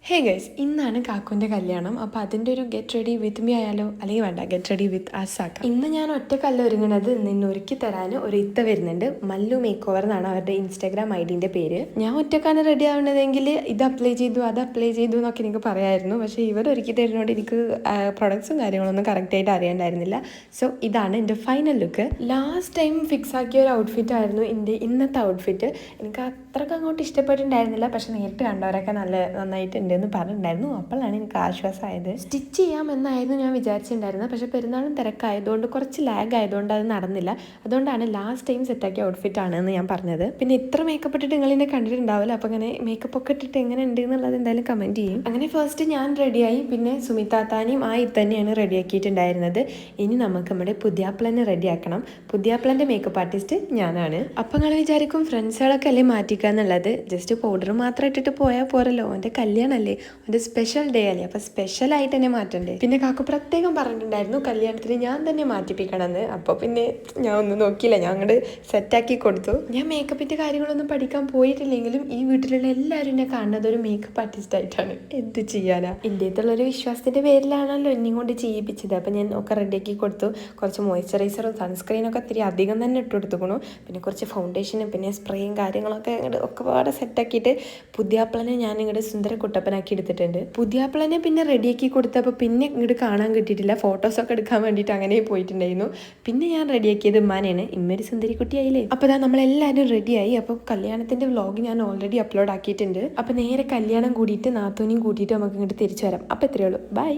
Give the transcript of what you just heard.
Hey guys, ഇന്നാണ് കാക്കുൻ്റെ കല്യാണം. അപ്പോൾ അതിൻ്റെ ഒരു ഗെറ്റ് റെഡി വിത്ത് മീ ആയാലോ, അല്ലെങ്കിൽ വേണ്ട ഗെറ്റ് റെഡി വിത്ത് അസാക്ക. ഇന്ന് ഞാൻ ഒറ്റക്കല്ല ഒരുങ്ങണത്, നിന്നെ ഒരുക്കി തരാൻ ഒരു ഇത്ത വരുന്നുണ്ട്. മല്ലു മേക്ക് ഓവർ എന്നാണ് അവരുടെ ഇൻസ്റ്റാഗ്രാം ഐഡിൻ്റെ പേര്. ഞാൻ ഒറ്റക്കാണ് റെഡി ആവണതെങ്കിൽ ഇത് അപ്ലൈ ചെയ്തു അത് അപ്ലൈ ചെയ്തു എന്നൊക്കെ എനിക്ക് പറയായിരുന്നു. പക്ഷേ ഇവർ ഒരുക്കി തരുന്നതുകൊണ്ട് എനിക്ക് പ്രൊഡക്ട്സും കാര്യങ്ങളൊന്നും കറക്റ്റായിട്ട് അറിയാണ്ടായിരുന്നില്ല. സോ ഇതാണ് എൻ്റെ final look. Last time fix ആക്കിയ ഒരു ഔട്ട്ഫിറ്റ് ആയിരുന്നു എൻ്റെ ഇന്നത്തെ ഔട്ട്ഫിറ്റ്. എനിക്ക് അത്രയ്ക്ക് അങ്ങോട്ട് ഇഷ്ടപ്പെട്ടിട്ടുണ്ടായിരുന്നില്ല, പക്ഷെ നേരിട്ട് കണ്ടവരൊക്കെ നന്നായിട്ടുണ്ട് എന്ന് പറഞ്ഞിട്ടുണ്ടായിരുന്നു. അപ്പോഴാണ് എനിക്ക് ആശ്വാസമായത്. സ്റ്റിച്ച് ചെയ്യാമെന്നായിരുന്നു ഞാൻ വിചാരിച്ചിട്ടുണ്ടായിരുന്നത്, പക്ഷേ പെരുന്നാളും തിരക്കായതുകൊണ്ട് കുറച്ച് ലാഗ് ആയതുകൊണ്ട് അത് നടന്നില്ല. അതുകൊണ്ടാണ് ലാസ്റ്റ് ടൈം സെറ്റാക്കിയ ഔട്ട്ഫിറ്റ് ആണെന്ന് ഞാൻ പറഞ്ഞത്. പിന്നെ ഇത്ര മേക്കപ്പ് ഇട്ടിട്ട് നിങ്ങളെന്നെ കണ്ടിട്ടുണ്ടാവില്ല, അപ്പോൾ അങ്ങനെ മേക്കപ്പ് ഒക്കെ ഇട്ടിട്ട് എങ്ങനെ ഉണ്ട് എന്നുള്ളത് എന്തായാലും കമൻറ്റ് ചെയ്യും. അങ്ങനെ ഫസ്റ്റ് ഞാൻ റെഡിയായി, പിന്നെ സുമിതാത്താനെയും തന്നെയാണ് റെഡിയാക്കിയിട്ടുണ്ടായിരുന്നത്. ഇനി നമുക്ക് നമ്മുടെ പുതിയാപ്ലനെ റെഡിയാക്കണം. പുതിയാപ്ലൻ്റെ മേക്കപ്പ് ആർട്ടിസ്റ്റ് ഞാനാണ്. അപ്പം നിങ്ങൾ വിചാരിക്കും ഫ്രണ്ട്സുകളൊക്കെ അല്ലേ മാറ്റിക്കാന്നുള്ളത്. ജസ്റ്റ് പൗഡർ മാത്രം ഇട്ടിട്ട് പോയാൽ പോരല്ലോ, എൻ്റെ കല്യാണമല്ലേ, എൻ്റെ സ്പെഷ്യൽ ഡേ അല്ലേ, അപ്പോൾ സ്പെഷ്യലായിട്ട് തന്നെ മാറ്റണ്ടേ. പിന്നെ കാക്കു പ്രത്യേകം പറഞ്ഞിട്ടുണ്ടായിരുന്നു കല്യാണത്തിന് ഞാൻ തന്നെ മാറ്റിപ്പിക്കണമെന്ന്. അപ്പോൾ പിന്നെ ഞാൻ ഒന്നും നോക്കിയില്ല, ഞാൻ അങ്ങോട്ട് സെറ്റാക്കി കൊടുത്തു. ഞാൻ മേക്കപ്പിൻ്റെ കാര്യങ്ങളൊന്നും പഠിക്കാൻ പോയിട്ടില്ലെങ്കിലും ഈ വീട്ടിലുള്ള എല്ലാവരും എന്നെ കാണുന്നത് ഒരു മേക്കപ്പ് ആർട്ടിസ്റ്റ് ആയിട്ടാണ്. എന്ത് ചെയ്യാനാ, എൻ്റെ അടുത്തുള്ളൊരു വിശ്വാസത്തിൻ്റെ പേരിലാണല്ലോ എന്നെയും കൊണ്ട് ചെയ്യിപ്പിച്ചത്. അപ്പോൾ ഞാൻ ഒക്കെ റെഡിയാക്കി കൊടുത്തു. കുറച്ച് മോയ്സ്ചറൈസറും സൺസ്ക്രീനൊക്കെ ഒത്തിരി അധികം തന്നെ ഇട്ട് കൊടുത്തുക്കണു. പിന്നെ കുറച്ച് ഫൗണ്ടേഷനും പിന്നെ സ്പ്രേയും കാര്യങ്ങളൊക്കെ ഇങ്ങോട്ട് ഒക്കെ പാടെ സെറ്റാക്കിയിട്ട് പുതിയാപ്പിളനെ ഞാൻ ഇങ്ങോട്ട് സുന്ദര കുട്ടപ്പനാക്കി എടുത്തിട്ടുണ്ട്. പുതിയാപ്പിളനെ പിന്നെ റെഡിയാക്കി കൊടുത്തപ്പോൾ പിന്നെ ഇങ്ങോട്ട് കാണാൻ കിട്ടിയിട്ടില്ല. ഫോട്ടോസൊക്കെ എടുക്കാൻ വേണ്ടിയിട്ട് അങ്ങനെ പോയിട്ടുണ്ടായിരുന്നു. പിന്നെ ഞാൻ റെഡിയാക്കിയത് ഉമ്മാനെയാണ്. ഇമ്മൊരു സുന്ദരി കുട്ടിയായില്ലേ. അപ്പോൾ ഇതാ നമ്മളെല്ലാവരും റെഡിയായി. അപ്പോൾ കല്യാണത്തിൻ്റെ വ്ളോഗ് ഞാൻ ഓൾറെഡി അപ്ലോഡ് ആക്കിയിട്ടുണ്ട്. അപ്പോൾ നേരെ കല്യാണം കൂടിയിട്ട് നാത്തൂനെയും കൂട്ടിയിട്ട് നമുക്ക് ഇങ്ങോട്ട് തിരിച്ചു വരാം. അപ്പോൾ എത്രയേ ഉള്ളൂ, ബൈ.